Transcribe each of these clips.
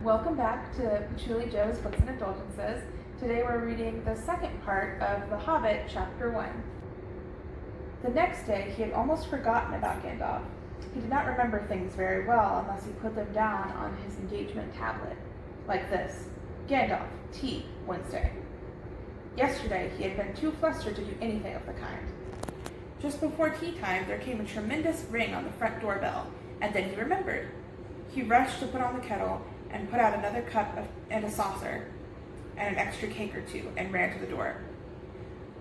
Welcome back to Patchouli Joe's Books and Indulgences. Today we're reading the second part of The Hobbit, Chapter 1. The next day he had almost forgotten about Gandalf. He did not remember things very well unless he put them down on his engagement tablet. Like this: Gandalf, tea, Wednesday. Yesterday he had been too flustered to do anything of the kind. Just before tea time there came a tremendous ring on the front doorbell, and then he remembered. He rushed to put on the kettle and put out another cup and a saucer and an extra cake or two and ran to the door.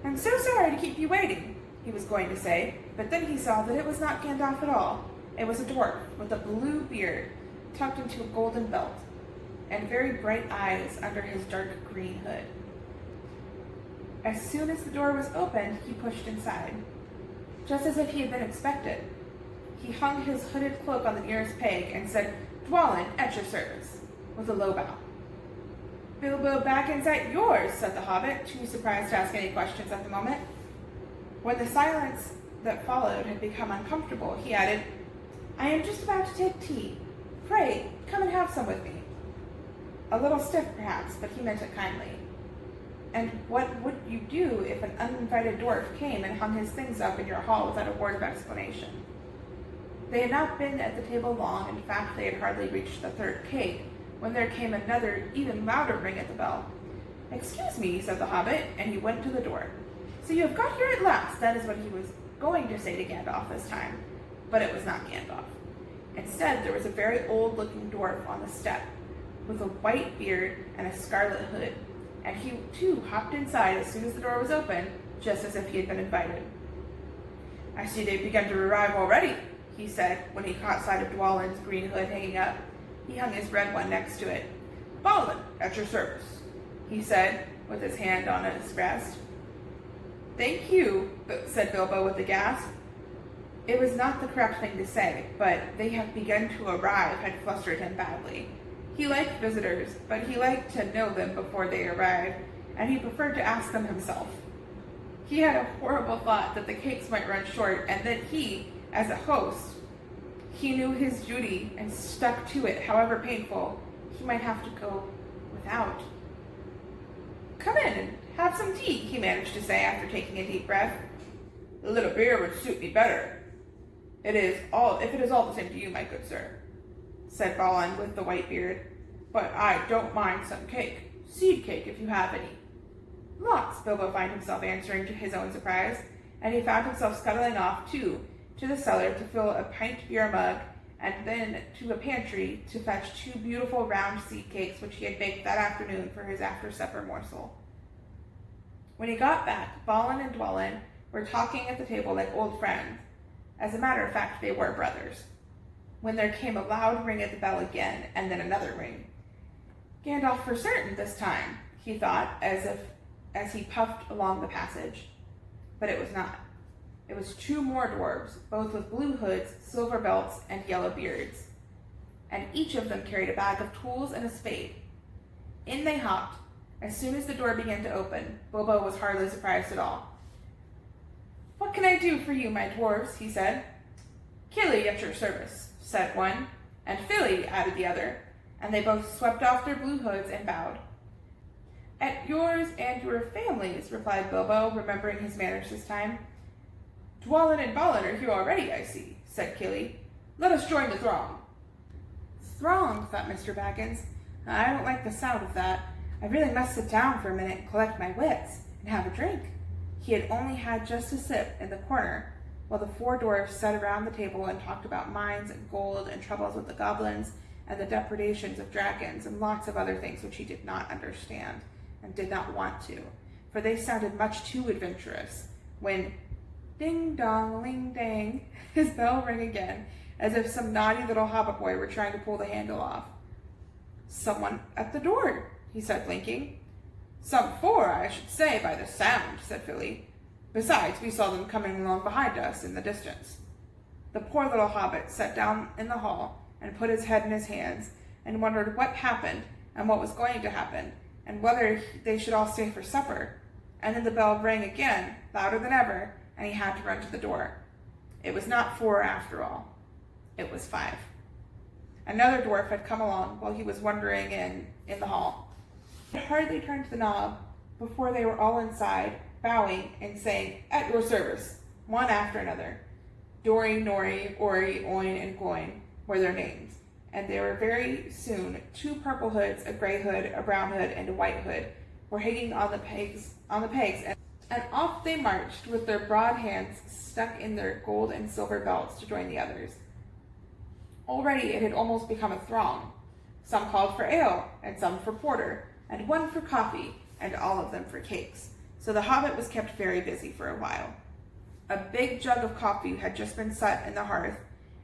"I'm so sorry to keep you waiting," he was going to say, but then he saw that it was not Gandalf at all. It was a dwarf with a blue beard tucked into a golden belt and very bright eyes under his dark green hood. As soon as the door was opened, he pushed inside, just as if he had been expected. He hung his hooded cloak on the nearest peg and said, "Dwalin, at your service," with a low bow. "Bilbo Baggins at yours," said the Hobbit, too surprised to ask any questions at the moment. When the silence that followed had become uncomfortable, he added, "I am just about to take tea. Pray, come and have some with me." A little stiff, perhaps, but he meant it kindly. And what would you do if an uninvited dwarf came and hung his things up in your hall without a word of explanation? They had not been at the table long. In fact, they had hardly reached the third cake when there came another, even louder ring at the bell. "Excuse me," said the Hobbit, and he went to the door. "So you have got here at last," that is what he was going to say to Gandalf this time, but it was not Gandalf. Instead, there was a very old-looking dwarf on the step, with a white beard and a scarlet hood, and he too hopped inside as soon as the door was open, just as if he had been invited. "I see they've begun to arrive already," he said, when he caught sight of Dwalin's green hood hanging up. He hung his red one next to it. "Balin, at your service," he said, with his hand on his breast. "Thank you," said Bilbo with a gasp. It was not the correct thing to say, but "they have begun to arrive" had flustered him badly. He liked visitors, but he liked to know them before they arrived, and he preferred to ask them himself. He had a horrible thought that the cakes might run short, and that he, as a host, he knew his duty and stuck to it, however painful he might have to go without. "Come in and have some tea," he managed to say after taking a deep breath. "A little beer would suit me better. If it is all the same to you, my good sir," said Balin with the white beard. "But I don't mind some cake. Seed cake, if you have any." "Lots," Bilbo found himself answering to his own surprise, and he found himself scuttling off, too, to the cellar to fill a pint beer mug, and then to a pantry to fetch 2 beautiful round seed cakes which he had baked that afternoon for his after-supper morsel. When he got back, Balin and Dwalin were talking at the table like old friends. As a matter of fact, they were brothers, when there came a loud ring at the bell again, and then another ring. Gandalf for certain this time, he thought, as he puffed along the passage. But it was not. It was 2 more dwarves, both with blue hoods, silver belts, and yellow beards, and each of them carried a bag of tools and a spade. In they hopped. As soon as the door began to open, Bilbo was hardly surprised at all. "What can I do for you, my dwarves?" he said. "Killy, at your service," said one, and "Filly," added the other, and they both swept off their blue hoods and bowed. "At yours and your families," replied Bilbo, remembering his manners this time. "Dwalin and Balin are here already, I see," said Killy. "Let us join the throng." "Throng," thought Mr. Baggins. "I don't like the sound of that. I really must sit down for a minute and collect my wits, and have a drink." He had only had just a sip in the corner, while the 4 dwarfs sat around the table and talked about mines and gold and troubles with the goblins and the depredations of dragons and lots of other things which he did not understand and did not want to, for they sounded much too adventurous, when ding-dong-ling-dang, his bell rang again, as if some naughty little hobbit boy were trying to pull the handle off. "Someone at the door," he said, blinking. "Some 4, I should say, by the sound," said Filly. "Besides, we saw them coming along behind us in the distance." The poor little hobbit sat down in the hall and put his head in his hands and wondered what happened and what was going to happen, and whether they should all stay for supper. And then the bell rang again, louder than ever, and he had to run to the door. It was not 4 after all. It was 5. Another dwarf had come along while he was wandering in the hall. He had hardly turned the knob before they were all inside, bowing and saying, "At your service," one after another. Dori, Nori, Ori, Oin, and Goin were their names, and they were very soon 2 purple hoods, a gray hood, a brown hood, and a white hood were hanging on the pegs, and off they marched with their broad hands stuck in their gold and silver belts to join the others. Already it had almost become a throng. Some called for ale, and some for porter, and one for coffee, and all of them for cakes. So the Hobbit was kept very busy for a while. A big jug of coffee had just been set in the hearth,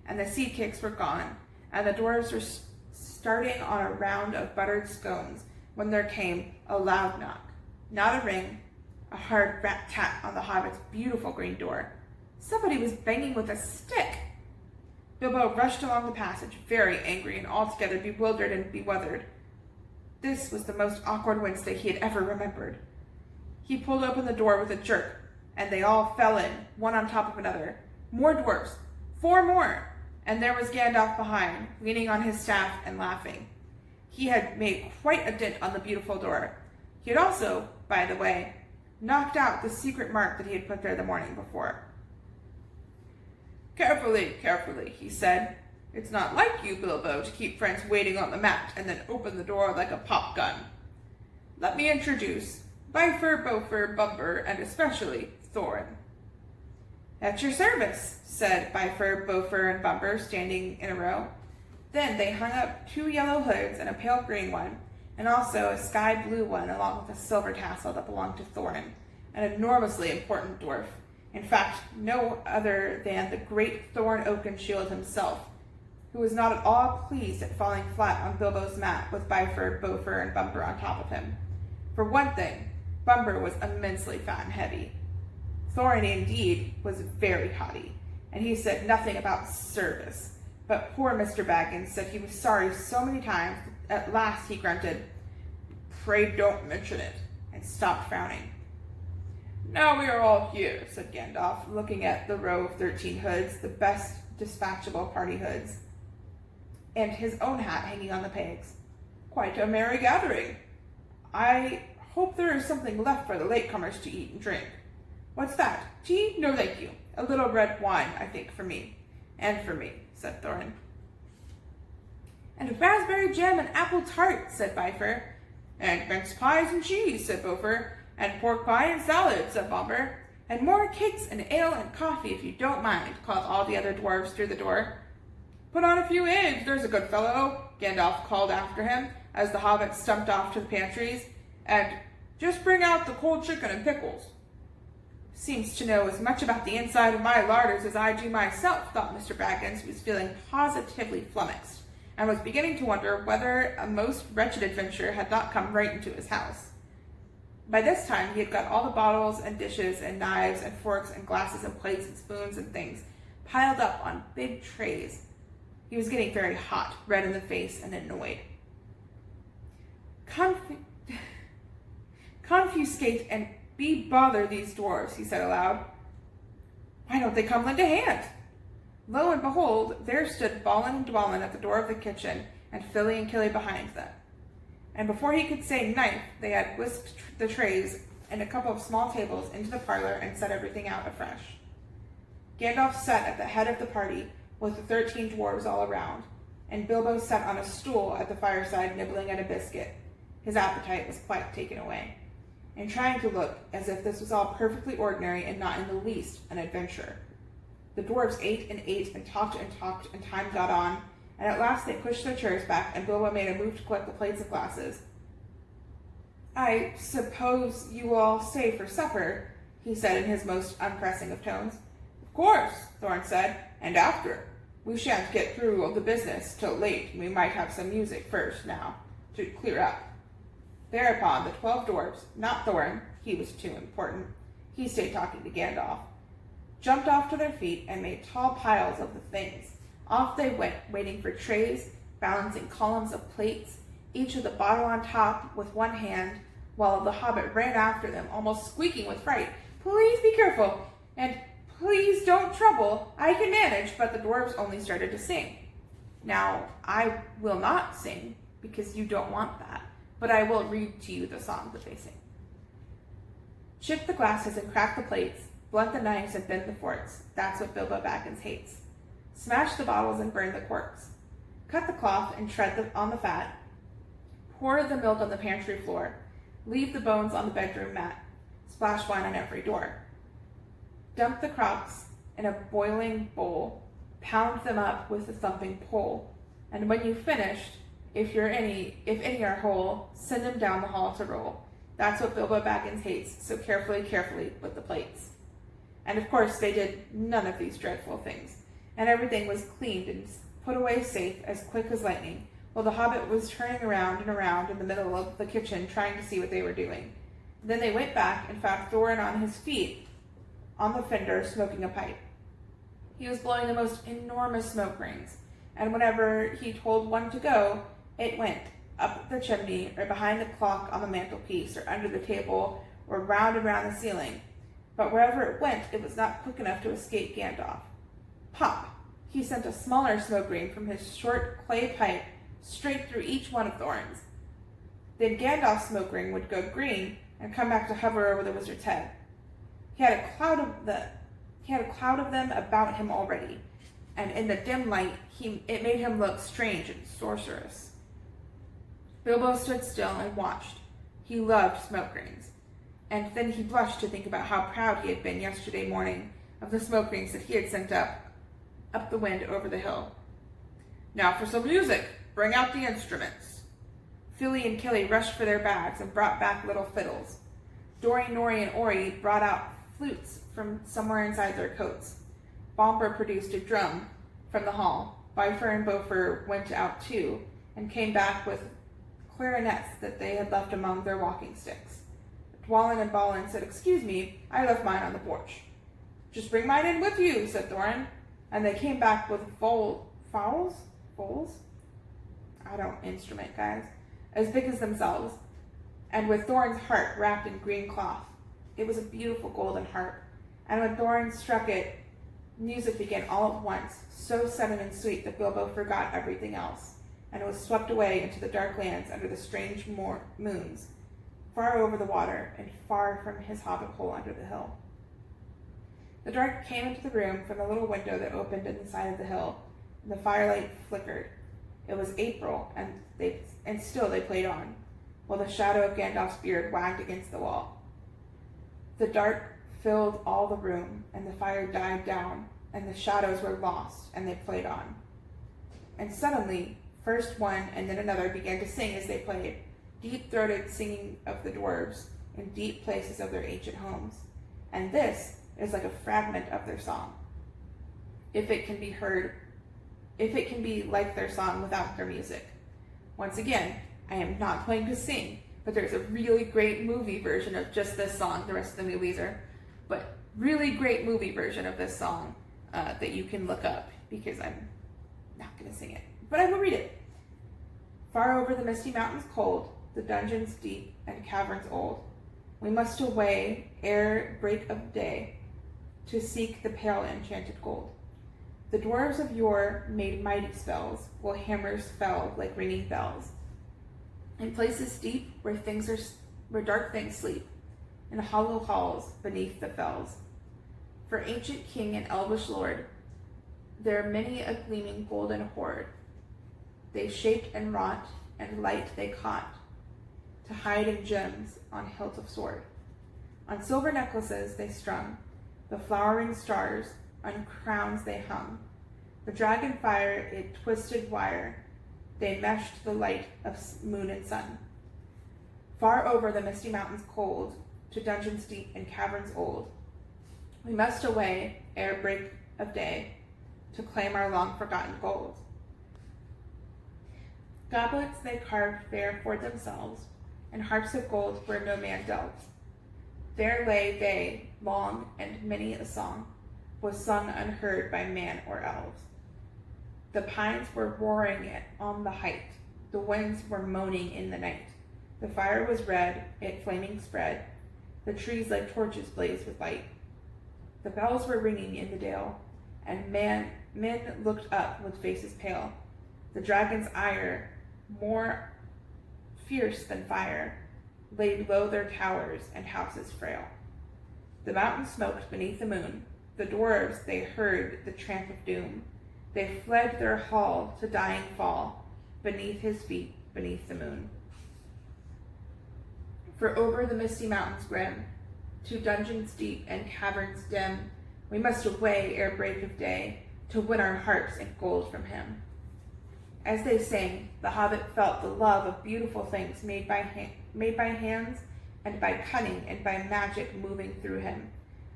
and the seed cakes were gone, and the dwarves were starting on a round of buttered scones when there came a loud knock. Not a ring, a hard rat tap on the Hobbit's beautiful green door. Somebody was banging with a stick. Bilbo rushed along the passage, very angry and altogether bewildered and beweathered. This was the most awkward Wednesday he had ever remembered. He pulled open the door with a jerk, and they all fell in, one on top of another. More dwarfs, 4 more, and there was Gandalf behind, leaning on his staff and laughing. He had made quite a dent on the beautiful door. He had also, by the way, knocked out the secret mark that he had put there the morning before. "Carefully, carefully," he said. "It's not like you, Bilbo, to keep friends waiting on the mat and then open the door like a pop gun. Let me introduce Bifur, Bofur, Bumper, and especially Thorin." "At your service," said Bifur, Bofur, and Bumper, standing in a row. Then they hung up 2 yellow hoods and a pale green one, and also a sky blue one along with a silver tassel that belonged to Thorin, an enormously important dwarf. In fact, no other than the great Thorn Oakenshield himself, who was not at all pleased at falling flat on Bilbo's mat with Bifur, Bofur, and Bumper on top of him. For one thing, Bumper was immensely fat and heavy. Thorin, indeed, was very haughty, and he said nothing about service. But poor Mr. Baggins said he was sorry so many times that at last he grunted, "Pray don't mention it," and stopped frowning. "Now we are all here," said Gandalf, looking at the row of 13 hoods, the best dispatchable party hoods, and his own hat hanging on the pegs. "Quite a merry gathering. I hope there is something left for the latecomers to eat and drink. What's that? Tea? No, thank you. A little red wine, I think, for me." "And for me," said Thorin. "And raspberry jam and apple tart," said Bifur. "And mince pies and cheese," said Bofur. "And pork pie and salad," said Bumper. "And more cakes and ale and coffee, if you don't mind," called all the other dwarves through the door. "Put on a few eggs, there's a good fellow," Gandalf called after him, as the hobbits stumped off to the pantries. "And just bring out the cold chicken and pickles." "Seems to know as much about the inside of my larders as I do myself," thought Mr. Baggins, who was feeling positively flummoxed, and was beginning to wonder whether a most wretched adventure had not come right into his house. By this time he had got all the bottles and dishes and knives and forks and glasses and plates and spoons and things piled up on big trays. He was getting very hot, red in the face, and annoyed. "Confiscate and bother these dwarves," he said aloud. "Why don't they come lend a hand?" Lo and behold, there stood Balin and Dwalin at the door of the kitchen, and Fili and Kili behind them. And before he could say knife, they had whisked the trays and a couple of small tables into the parlor and set everything out afresh. Gandalf sat at the head of the party with the 13 dwarves all around, and Bilbo sat on a stool at the fireside nibbling at a biscuit. His appetite was quite taken away, and trying to look as if this was all perfectly ordinary and not in the least an adventure. The dwarves ate and talked, and time got on, and at last they pushed their chairs back, and Bilbo made a move to collect the plates and glasses. "I suppose you will all stay for supper," he said in his most unpressing of tones. "Of course," Thorin said, "and after. We shan't get through all the business till late, and we might have some music first now, to clear up." Thereupon the 12 dwarves, not Thorin, he was too important, he stayed talking to Gandalf, jumped off to their feet and made tall piles of the things. Off they went, waiting for trays, balancing columns of plates, each with a bottle on top with one hand, while the hobbit ran after them, almost squeaking with fright. "Please be careful, and please don't trouble. I can manage," but the dwarves only started to sing. Now, I will not sing, because you don't want that, but I will read to you the song that they sing. Chip the glasses and crack the plates, blunt the knives and bend the forks. That's what Bilbo Baggins hates. Smash the bottles and burn the corks. Cut the cloth and tread on the fat. Pour the milk on the pantry floor. Leave the bones on the bedroom mat. Splash wine on every door. Dump the crops in a boiling bowl. Pound them up with a thumping pole. And when you've finished, if any are whole, send them down the hall to roll. That's what Bilbo Baggins hates, so carefully with the plates. And of course, they did none of these dreadful things, and everything was cleaned and put away safe as quick as lightning, while the Hobbit was turning around and around in the middle of the kitchen trying to see what they were doing. Then they went back and found Thorin on his feet on the fender smoking a pipe. He was blowing the most enormous smoke rings, and whenever he told one to go, it went up the chimney, or behind the clock on the mantelpiece, or under the table, or round and round the ceiling. But wherever it went, it was not quick enough to escape Gandalf. Pop! He sent a smaller smoke ring from his short clay pipe straight through each one of Thorin's. Then Gandalf's smoke ring would go green and come back to hover over the wizard's head. He had a cloud of them about him already, and in the dim light, it made him look strange and sorcerous. Bilbo stood still and watched. He loved smoke rings. And then he blushed to think about how proud he had been yesterday morning of the smoke rings that he had sent up the wind over the hill. Now for some music. Bring out the instruments. Philly and Killy rushed for their bags and brought back little fiddles. Dori, Nori, and Ori brought out flutes from somewhere inside their coats. Bombur produced a drum from the hall. Bifer and Beaufort went out too, and came back with clarinets that they had left among their walking sticks. Dwalin and Balin said, "Excuse me, I left mine on the porch." "Just bring mine in with you," said Thorin. And they came back with fowls? I don't instrument, guys. As big as themselves, and with Thorin's harp wrapped in green cloth. It was a beautiful golden harp, and when Thorin struck it, music began all at once, so sudden and sweet that Bilbo forgot everything else, and was swept away into the dark lands under the strange moons, far over the water, and far from his hobbit hole under the hill. The dark came into the room from the little window that opened in the side of the hill, and the firelight flickered. It was April, and still they played on, while the shadow of Gandalf's beard wagged against the wall. The dark filled all the room, and the fire died down, and the shadows were lost, and they played on. And suddenly, first one and then another began to sing as they played, deep-throated singing of the dwarves in deep places of their ancient homes. And this is like a fragment of their song. If it can be like their song without their music. Once again, I am not going to sing, but there's a really great movie version of just this song. The rest of the movies are, but really great movie version of this song that you can look up, because I'm not going to sing it, but I will read it. Far over the misty mountains cold, the dungeons deep and caverns old, we must away ere break of day to seek the pale enchanted gold. The dwarves of yore made mighty spells, while hammers fell like ringing bells. In places deep where dark things sleep, in hollow halls beneath the fells. For ancient king and elvish lord, there many a gleaming golden hoard. They shaped and wrought, and light they caught, to hide in gems on hilt of sword. On silver necklaces they strung, the flowering stars on crowns they hung. The dragon fire a twisted wire, they meshed the light of moon and sun. Far over the misty mountains cold, to dungeons deep and caverns old, we must away ere break of day, to claim our long forgotten gold. Goblets they carved fair for themselves, and harps of gold where no man dealt. There lay they long, and many a song was sung unheard by man or elves. The pines were roaring it on the height, the winds were moaning in the night. The fire was red, it flaming spread, the trees like torches blazed with light. The bells were ringing in the dale, and men looked up with faces pale. The dragon's ire, more fierce than fire, lay below their towers and houses frail. The mountain smoked beneath the moon. The dwarves, they heard the tramp of doom. They fled their hall to dying fall, beneath his feet, beneath the moon. For over the misty mountains grim, to dungeons deep and caverns dim, we must away ere break of day, to win our hearts and gold from him. As they sang, the hobbit felt the love of beautiful things made by hands and by cunning and by magic moving through him.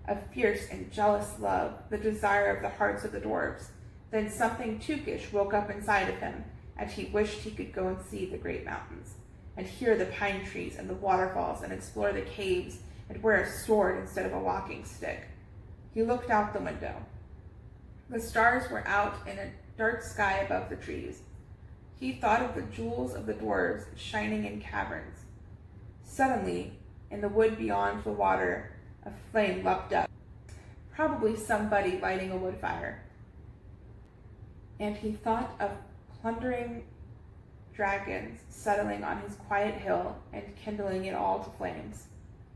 A fierce and jealous love, the desire of the hearts of the dwarves. Then something tookish woke up inside of him, and he wished he could go and see the great mountains, and hear the pine trees and the waterfalls, and explore the caves, and wear a sword instead of a walking stick. He looked out the window. The stars were out in a dark sky above the trees. He thought of the jewels of the dwarves shining in caverns. Suddenly, in the wood beyond the water, a flame leapt up, probably somebody lighting a wood fire. And he thought of plundering dragons settling on his quiet hill and kindling it all to flames.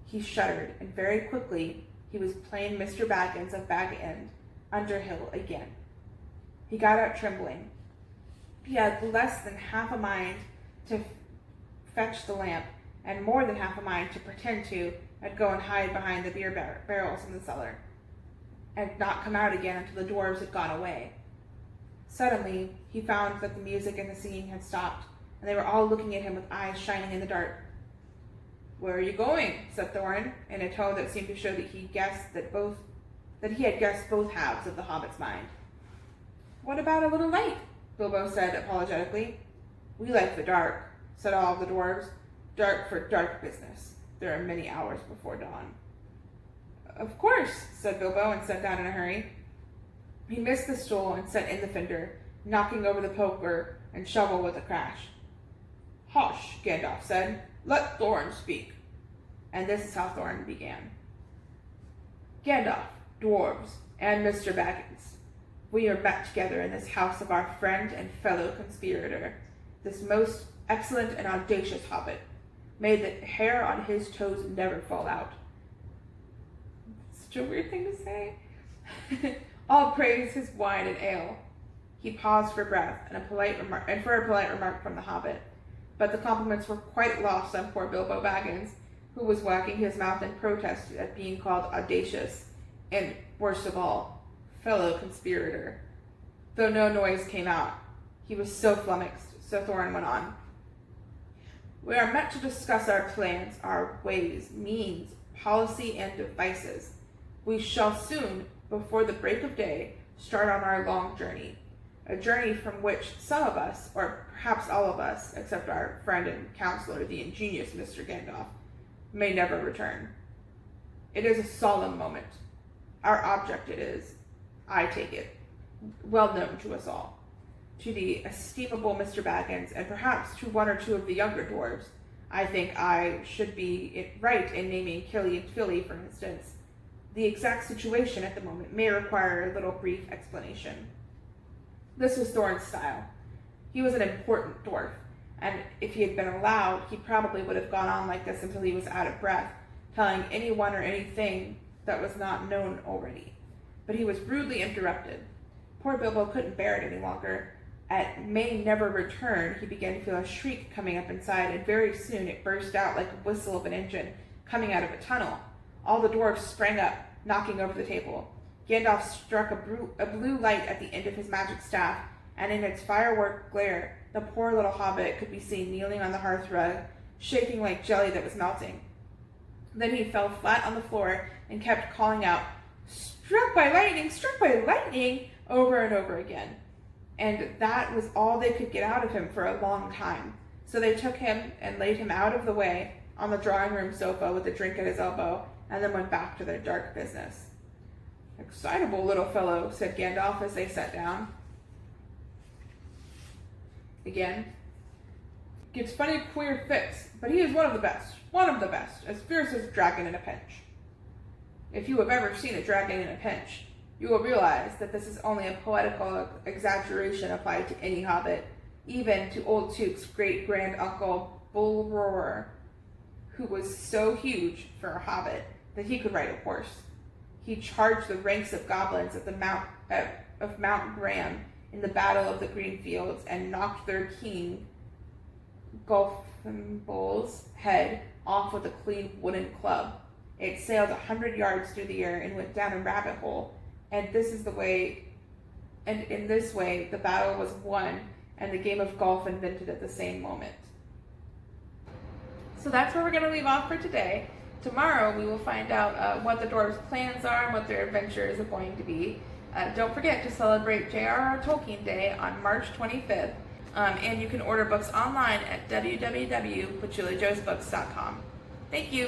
He shuddered, and very quickly he was plain Mr. Baggins of Bag End, Underhill again. He got up trembling. He had less than half a mind to fetch the lamp, and more than half a mind to pretend to, and go and hide behind the beer barrels in the cellar, and not come out again until the dwarves had gone away. Suddenly, he found that the music and the singing had stopped, and they were all looking at him with eyes shining in the dark. "Where are you going?" said Thorin, in a tone that seemed to show that he had guessed both halves of the hobbit's mind. "What about a little light?" Bilbo said apologetically. "We like the dark," said all of the dwarves. "Dark for dark business. There are many hours before dawn." "Of course," said Bilbo, and sat down in a hurry. He missed the stool and set in the fender, knocking over the poker and shovel with a crash. "Hush," Gandalf said. "Let Thorin speak." And this is how Thorin began. "Gandalf, dwarves, and Mr. Baggins, we are met together in this house of our friend and fellow conspirator, this most excellent and audacious hobbit. May the hair on his toes never fall out." Such a weird thing to say. "All praise his wine and ale." He paused for breath and for a polite remark from the hobbit, but the compliments were quite lost on poor Bilbo Baggins, who was wagging his mouth in protest at being called audacious, and, worst of all, fellow conspirator. Though no noise came out, he was so flummoxed, so Thorin went on. "We are met to discuss our plans, our ways, means, policy, and devices. We shall soon, before the break of day, start on our long journey, a journey from which some of us, or perhaps all of us, except our friend and counselor, the ingenious Mr. Gandalf, may never return. It is a solemn moment. Our object it is, I take it, well known to us all. To the estimable Mr. Baggins, and perhaps to one or two of the younger dwarves, I think I should be right in naming Killy and Filly, for instance. The exact situation at the moment may require a little brief explanation." This was Thorin's style. He was an important dwarf, and if he had been allowed, he probably would have gone on like this until he was out of breath, telling anyone or anything that was not known already. But he was rudely interrupted. Poor Bilbo couldn't bear it any longer. At "may never return," he began to feel a shriek coming up inside, and very soon it burst out like a whistle of an engine coming out of a tunnel. All the dwarves sprang up, knocking over the table. Gandalf struck a blue light at the end of his magic staff, and in its firework glare, the poor little hobbit could be seen kneeling on the hearthrug, shaking like jelly that was melting. Then he fell flat on the floor and kept calling out, struck by lightning," over and over again. And that was all they could get out of him for a long time. So they took him and laid him out of the way on the drawing room sofa with a drink at his elbow, and then went back to their dark business. "Excitable little fellow," said Gandalf as they sat down. Again. "Gets funny queer fits, but he is one of the best, as fierce as a dragon in a pinch." If you have ever seen a dragon in a pinch, you will realize that this is only a poetical exaggeration applied to any hobbit. even to old Tuke's great-grand-uncle Bulwer, who was so huge for a hobbit that he could ride a horse. He charged the ranks of goblins at the Mount Graham in the Battle of the Green Fields and knocked their king, Gulfimbol's head off with a clean wooden club. It sailed 100 yards through the air and went down a rabbit hole. And in this way, the battle was won and the game of golf invented at the same moment. So that's where we're going to leave off for today. Tomorrow we will find out what the dwarves' plans are and what their adventures are going to be. Don't forget to celebrate J.R.R. Tolkien Day on March 25th. And you can order books online at www.patchouliejoesbooks.com. Thank you.